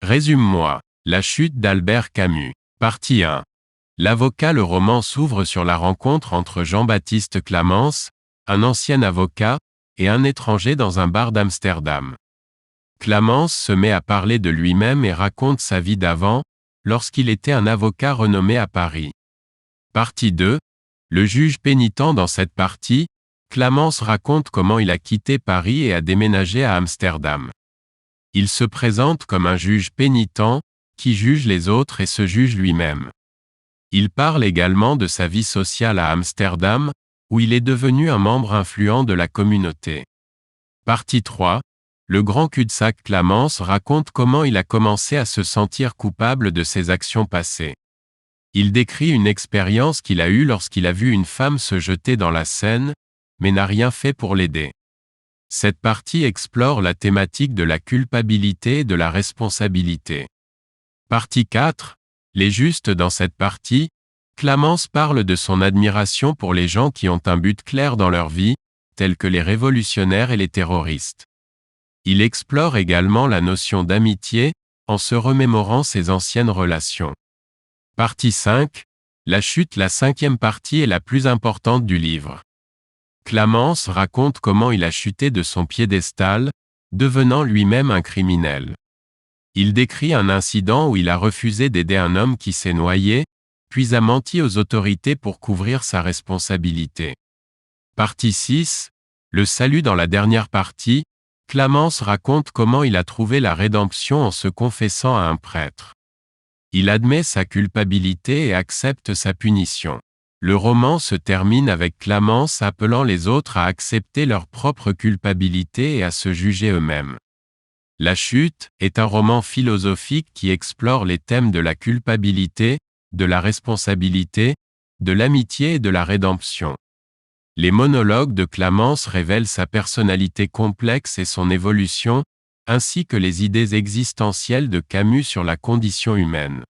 Résume-moi. La chute d'Albert Camus. Partie 1. L'avocat. Le roman s'ouvre sur la rencontre entre Jean-Baptiste Clamence, un ancien avocat, et un étranger dans un bar d'Amsterdam. Clamence se met à parler de lui-même et raconte sa vie d'avant, lorsqu'il était un avocat renommé à Paris. Partie 2. Le juge pénitent. Dans cette partie, Clamence raconte comment il a quitté Paris et a déménagé à Amsterdam. Il se présente comme un juge pénitent, qui juge les autres et se juge lui-même. Il parle également de sa vie sociale à Amsterdam, où il est devenu un membre influent de la communauté. Partie 3. Le grand cul-de-sac. Clamence raconte comment il a commencé à se sentir coupable de ses actions passées. Il décrit une expérience qu'il a eue lorsqu'il a vu une femme se jeter dans la Seine, mais n'a rien fait pour l'aider. Cette partie explore la thématique de la culpabilité et de la responsabilité. Partie 4. Les justes. Dans cette partie, Clamence parle de son admiration pour les gens qui ont un but clair dans leur vie, tels que les révolutionnaires et les terroristes. Il explore également la notion d'amitié, en se remémorant ses anciennes relations. Partie 5. La chute. La 5e partie est la plus importante du livre. Clamence raconte comment il a chuté de son piédestal, devenant lui-même un criminel. Il décrit un incident où il a refusé d'aider un homme qui s'est noyé, puis a menti aux autorités pour couvrir sa responsabilité. Partie 6. Le salut. Dans la dernière partie, Clamence raconte comment il a trouvé la rédemption en se confessant à un prêtre. Il admet sa culpabilité et accepte sa punition. Le roman se termine avec Clamence appelant les autres à accepter leur propre culpabilité et à se juger eux-mêmes. La chute est un roman philosophique qui explore les thèmes de la culpabilité, de la responsabilité, de l'amitié et de la rédemption. Les monologues de Clamence révèlent sa personnalité complexe et son évolution, ainsi que les idées existentielles de Camus sur la condition humaine.